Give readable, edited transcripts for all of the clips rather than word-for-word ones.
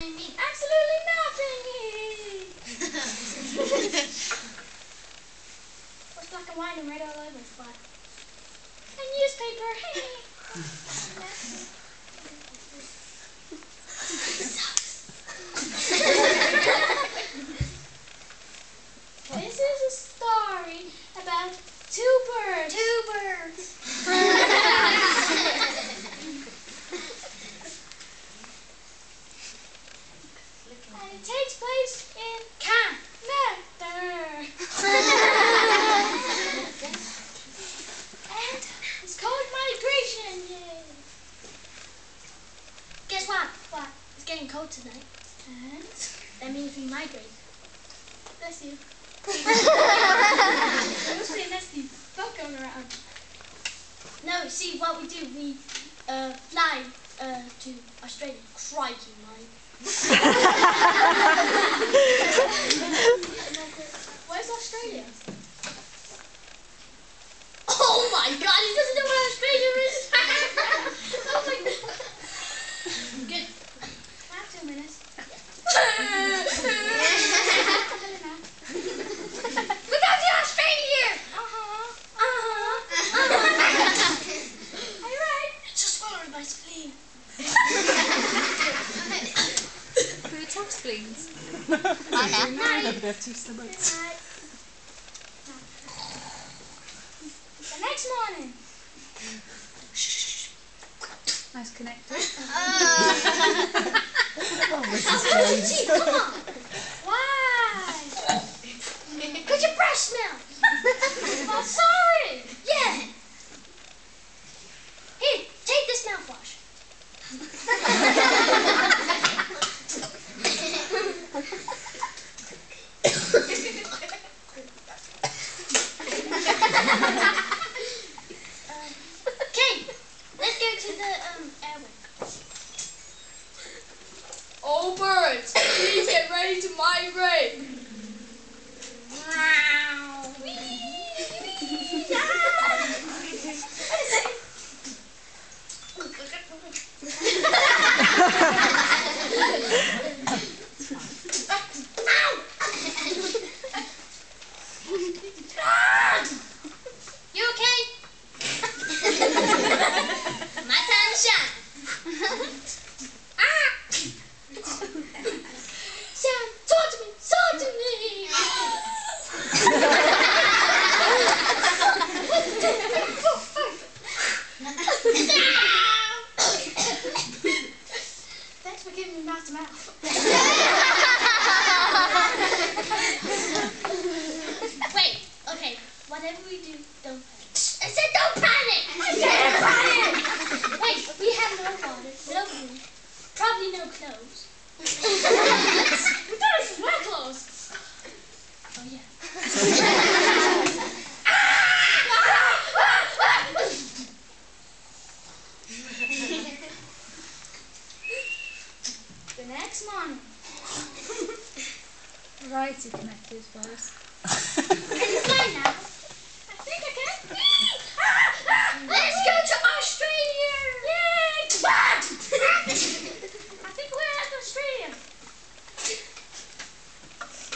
Absolutely nothing. What's black and white and red all over? It's black. A newspaper. This is a story about two birds. And it takes place in Canada. And it's called migration. Yay. Guess what? What? It's getting cold tonight. And that means we migrate. Bless you. There must be a nasty bug going around. No, see what we do, we fly to Australia. Crikey, mate. Where's Australia? Oh my God, he doesn't know where Australia is. Oh my God. Good. I have 2 minutes. Look out to Australia! Are you right? Just swallowed my spleen. Who attacks spleens? They're too stomachs. The next morning. Nice connector. Oh, Mrs. Jones. Come on. Why? Could your breath smell? Oh, sorry. Yeah. Here, take this mouthwash. Okay, let's go to the airway. All birds, please get ready to migrate. You okay? My time to shine. Sam, talk to me, talk to me. Thanks for giving me mouth to mouth. Wait, okay, whatever we do, don't panic. I said don't panic! I said panic! Wait, we have no water, no food, probably no clothes. We better wear clothes. Oh yeah. The next morning. Variety connectors for us. Can you fly now? I think I can. Let's go to Australia! Yay! I think we're at Australia.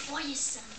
For your son.